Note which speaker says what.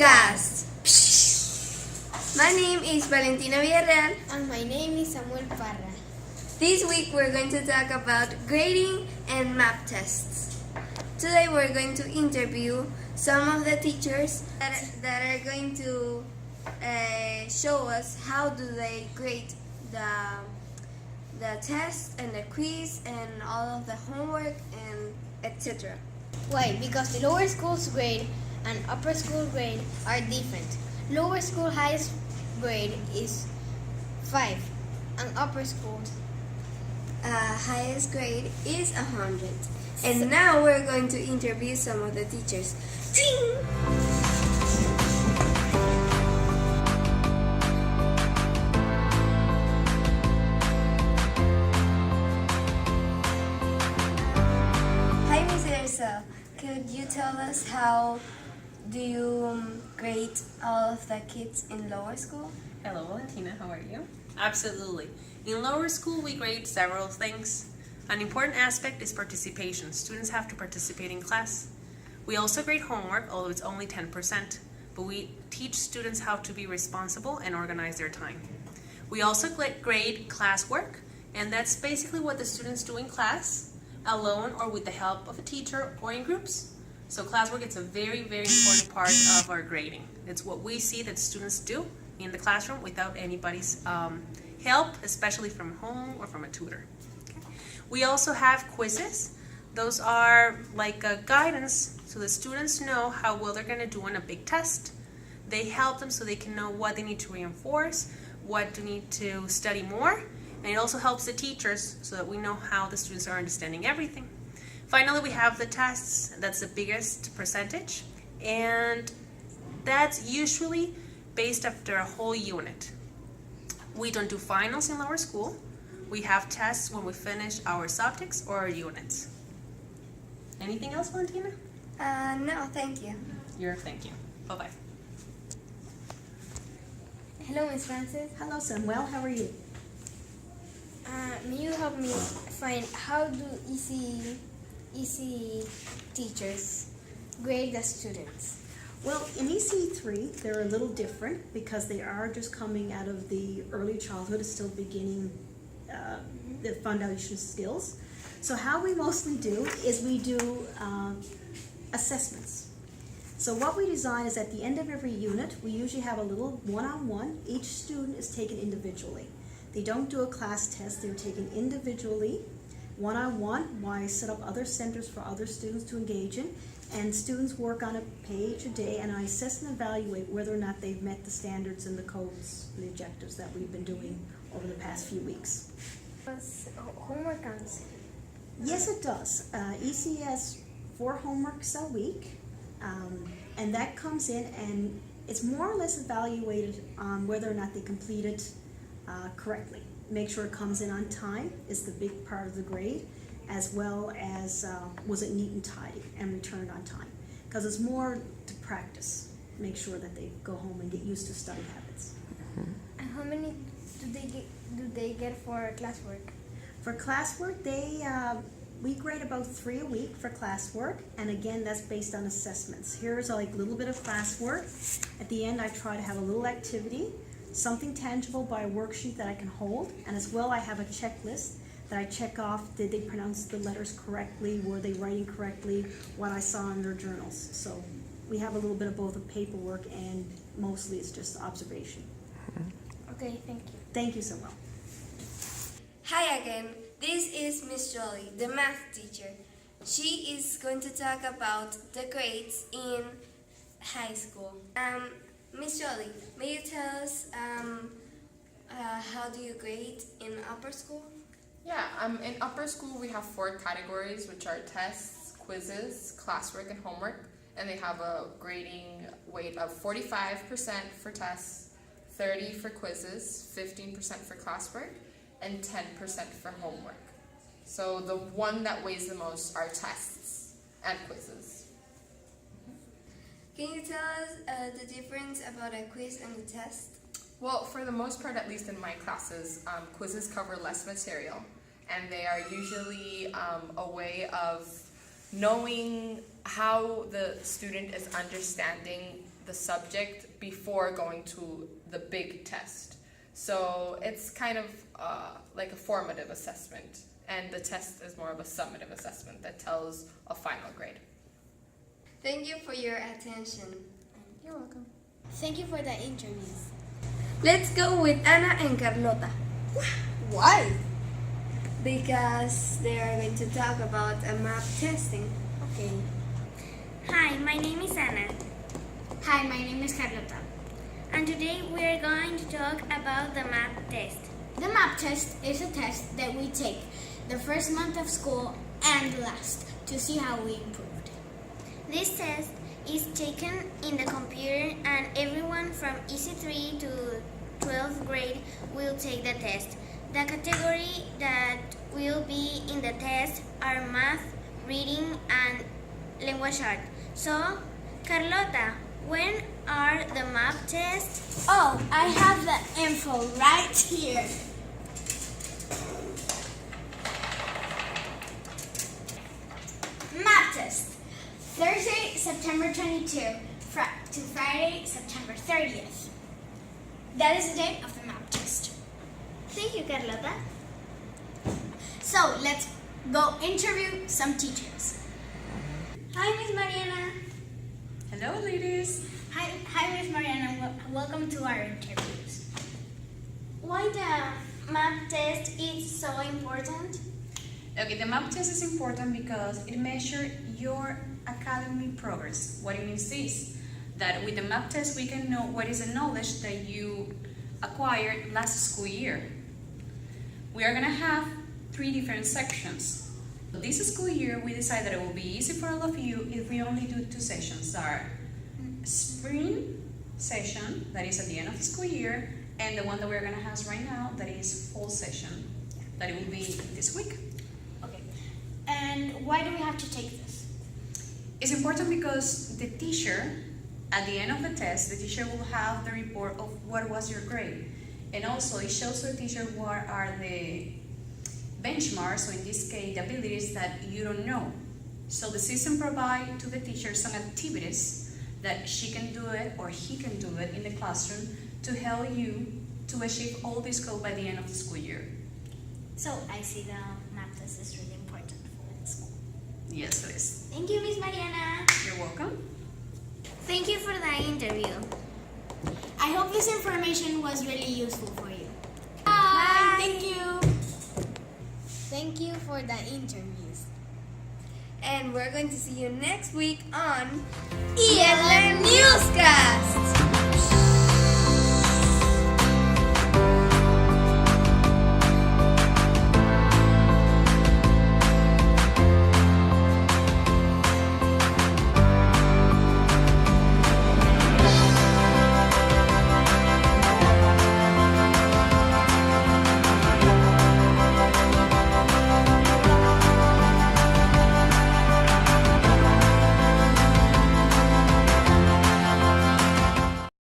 Speaker 1: Newscast. My name is Valentina Villarreal.
Speaker 2: And my name is Samuel Parra.
Speaker 1: This week we're going to talk about grading and map tests. Today we're going to interview some of the teachers that are going to show us how do they grade the test and the quiz and all of the homework and etc.
Speaker 2: Why? Because the lower school's grade and upper school grade are different. Lower school highest grade is 5 and upper school
Speaker 1: highest grade is 100. And now we're going to interview some of the teachers. Ting! Hi, Ms. Erso. Could you tell us how do you grade all of the kids in lower school?
Speaker 3: Hello, Valentina. How are you? Absolutely. In lower school, we grade several things. An important aspect is participation. Students have to participate in class. We also grade homework, although it's only 10%, but we teach students how to be responsible and organize their time. We also grade classwork, and that's basically what the students do in class, alone or with the help of a teacher or in groups. So classwork is a very, very important part of our grading. It's what we see that students do in the classroom without anybody's help, especially from home or from a tutor. We also have quizzes. Those are like a guidance so the students know how well they're going to do on a big test. They help them so they can know what they need to reinforce, what they need to study more, and it also helps the teachers so that we know how the students are understanding everything. Finally, we have the tests. That's the biggest percentage, and that's usually based after a whole unit. We don't do finals in lower school. We have tests when we finish our subjects or our units. Anything else, Valentina?
Speaker 1: No, thank you.
Speaker 3: Thank you. Bye-bye.
Speaker 2: Hello, Miss Francis.
Speaker 4: Hello, Samuel. How are you?
Speaker 2: May you help me find how do easy teachers grade the students?
Speaker 4: Well, in EC3, they're a little different because they are just coming out of the early childhood, still beginning the foundation skills. So how we mostly do is we do assessments. So what we design is at the end of every unit, we usually have a little one-on-one. Each student is taken individually. They don't do a class test, they're taken individually, one-on-one, while I set up other centers for other students to engage in, and students work on a page a day, and I assess and evaluate whether or not they've met the standards and the codes, the objectives that we've been doing over the past few weeks.
Speaker 2: Does homework counts?
Speaker 4: Yes, it does. EC has 4 homeworks a week, and that comes in, and it's more or less evaluated on whether or not they complete it correctly. Make sure it comes in on time is the big part of the grade, as well as was it neat and tidy and returned on time, because it's more to practice. Make sure that they go home and get used to study habits.
Speaker 2: And how many do they get for classwork?
Speaker 4: For classwork, we grade about 3 a week for classwork, and again, that's based on assessments. Here's a little bit of classwork. At the end, I try to have a little activity, something tangible by a worksheet that I can hold, and as well, I have a checklist that I check off. Did they pronounce the letters correctly? Were they writing correctly? What I saw in their journals. So we have a little bit of both of paperwork, and mostly it's just observation.
Speaker 2: Okay, thank you.
Speaker 4: Thank you, Samuel.
Speaker 1: Hi again. This is Miss Jolie, the math teacher. She is going to talk about the grades in high school. Miss Jolie, may you tell us how do you grade in upper school?
Speaker 5: Yeah, in upper school we have 4 categories, which are tests, quizzes, classwork, and homework, and they have a grading weight of 45% for tests, 30% for quizzes, 15% for classwork, and 10% for homework. So the one that weighs the most are tests and quizzes.
Speaker 1: Can you tell us the difference about a quiz and a test?
Speaker 5: Well, for the most part, at least in my classes, quizzes cover less material, and they are usually a way of knowing how the student is understanding the subject before going to the big test. So it's kind of like a formative assessment, and the test is more of a summative assessment that tells a final grade.
Speaker 1: Thank you for your attention.
Speaker 5: You're welcome.
Speaker 2: Thank you for the interviews.
Speaker 1: Let's go with Ana and Carlota
Speaker 2: Why?
Speaker 1: because they are going to talk about a map testing.
Speaker 2: Okay.
Speaker 6: Hi, my name is Anna,
Speaker 2: Hi, my name is Carlota.
Speaker 6: and today we are going to talk about the map test.
Speaker 2: The map test is a test that we take the first month of school and last to see how we improved.
Speaker 6: This test is taken in the computer, and everyone from EC3 to 12th grade will take the test. The category that will be in the test are math, reading, and language art. So, Carlota, when are the map tests?
Speaker 2: Oh, I have the info right here. Map test. Thursday, September 22 to Friday, September 30th. That is the date of the map test.
Speaker 6: Thank you, Carlota.
Speaker 2: So let's go interview some teachers. Hi, Miss Mariana.
Speaker 3: Hello, ladies.
Speaker 2: Hi, Miss Mariana. Welcome to our interviews.
Speaker 6: Why the map test is so important?
Speaker 7: Okay, the map test is important because it measures your academic progress. What it means is that with the map test we can know what is the knowledge that you acquired last school year. We are going to have 3 different sections. This school year we decided that it will be easy for all of you if we only do 2 sessions. Our spring session, that is at the end of the school year, and the one that we're going to have right now, that is fall session, that it will be this week.
Speaker 2: Okay. And why do we have to take this?
Speaker 7: It's important because the teacher, at the end of the test, the teacher will have the report of what was your grade. And also it shows the teacher what are the benchmarks, so in this case, the abilities that you don't know. So the system provides to the teacher some activities that she can do it or he can do it in the classroom to help you to achieve all this goal by the end of the school year.
Speaker 2: So I see the map test is really important for the school.
Speaker 7: Yes, it is.
Speaker 2: Thank you, Miss Mariana.
Speaker 7: You're welcome.
Speaker 6: Thank you for the interview.
Speaker 2: I hope this information was really useful for you.
Speaker 6: Bye.
Speaker 2: Thank you. Thank you for the interviews.
Speaker 1: And we're going to see you next week on
Speaker 2: ELM